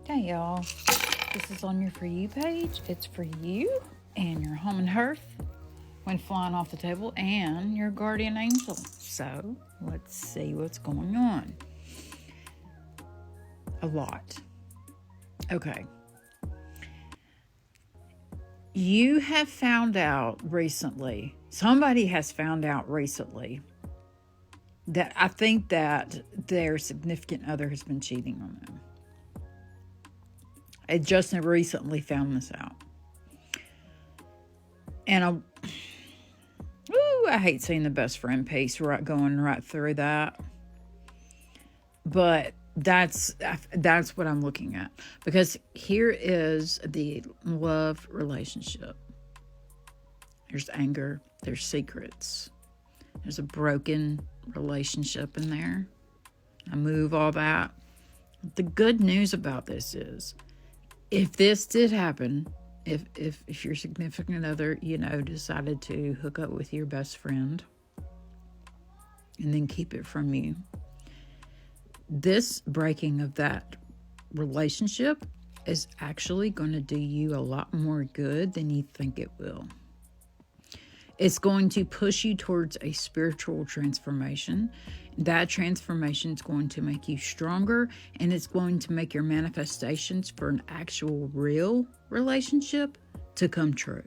Hey y'all, this is on your For You page. It's for you and your home and hearth when flying off the table and your guardian angel. So let's see what's going on. A lot. Okay. You have found out recently, somebody has found out recently that I think that their significant other has been cheating on them. I just recently found this out. And I hate seeing the best friend piece going right through that. But that's what I'm looking at. Because here is the love relationship. There's anger. There's secrets. There's a broken relationship in there. I move all that. The good news about this is, if this did happen, if your significant other, decided to hook up with your best friend and then keep it from you, this breaking of that relationship is actually going to do you a lot more good than you think it will. It's going to push you towards a spiritual transformation. That transformation is going to make you stronger, and it's going to make your manifestations for an actual real relationship to come true.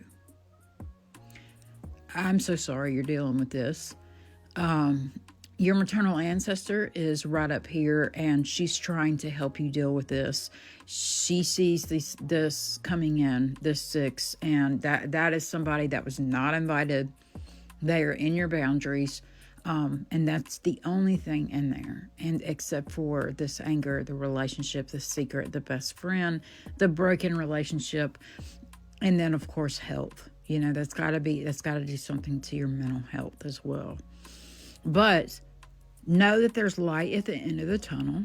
I'm so sorry you're dealing with this. Your maternal ancestor is right up here, and she's trying to help you deal with this. She sees this coming in, this 6, and that is somebody that was not invited. They are in your boundaries, and that's the only thing in there. And except for this anger, the relationship, the secret, the best friend, the broken relationship, and then of course health. That's got to do something to your mental health as well. But know that there's light at the end of the tunnel,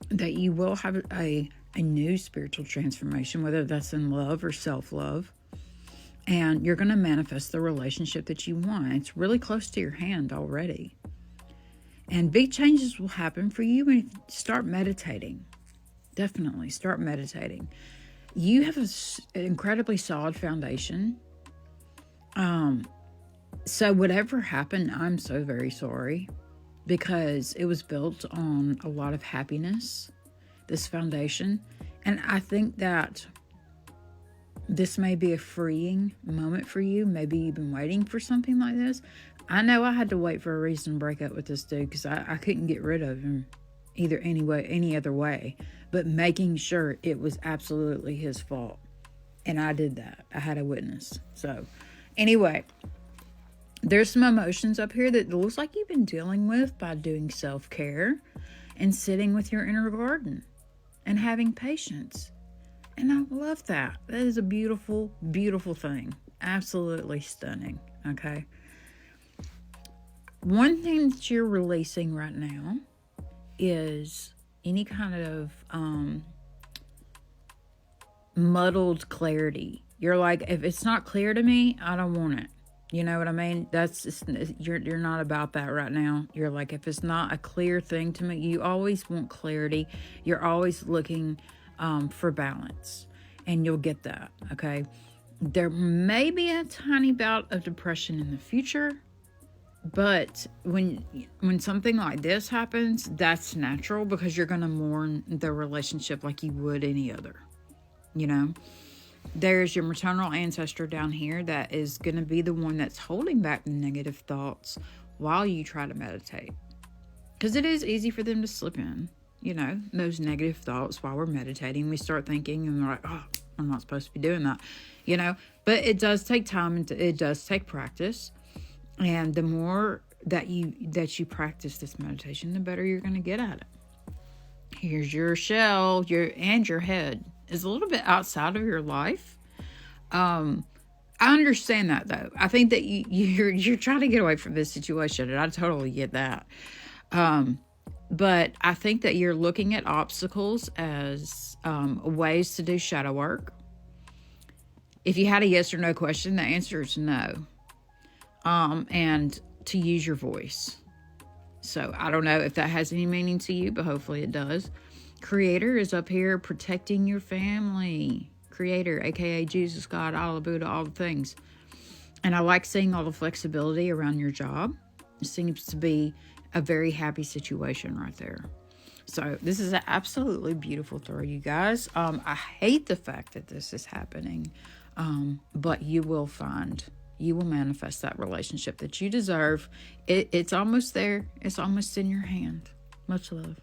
that you will have a new spiritual transformation, whether that's in love or self-love, and you're going to manifest the relationship that you want. It's really close to your hand already. And big changes will happen for you when you start meditating. Definitely start meditating. You have an incredibly solid foundation. So whatever happened, I'm so very sorry, because it was built on a lot of happiness, this foundation. And I think that this may be a freeing moment for you. Maybe you've been waiting for something like this. I know I had to wait for a reason to break up with this dude, because I couldn't get rid of him any other way, but making sure it was absolutely his fault. And I did that. I had a witness. So anyway, there's some emotions up here that it looks like you've been dealing with by doing self-care and sitting with your inner garden and having patience. And I love that. That is a beautiful, beautiful thing. Absolutely stunning. Okay. One thing that you're releasing right now is any kind of muddled clarity. You're like, if it's not clear to me, I don't want it. You know what I mean? That's just, you're not about that right now. You're like, if it's not a clear thing to me, you always want clarity. You're always looking for balance, and you'll get that. Okay. There may be a tiny bout of depression in the future, but when something like this happens, that's natural, because you're going to mourn the relationship like you would any other. There's your maternal ancestor down here that is going to be the one that's holding back the negative thoughts while you try to meditate. Because it is easy for them to slip in, those negative thoughts while we're meditating. We start thinking and we're like, oh, I'm not supposed to be doing that, But it does take time, and it does take practice. And the more that you practice this meditation, the better you're going to get at it. Here's your shell, your head is a little bit outside of your life. I understand that, though. I think that you're trying to get away from this situation, and I totally get that. But I think that you're looking at obstacles as ways to do shadow work. If you had a yes or no question, the answer is no. And to use your voice. So I don't know if that has any meaning to you, but hopefully it does. Creator is up here protecting your family. Creator, aka Jesus, God, Allah, Buddha, all the things. And I like seeing all the flexibility around your job. It seems to be a very happy situation right there. So this is an absolutely beautiful throw, you guys. I hate the fact that this is happening, but you will manifest that relationship that you deserve. It's almost there. It's almost in your hand. Much love.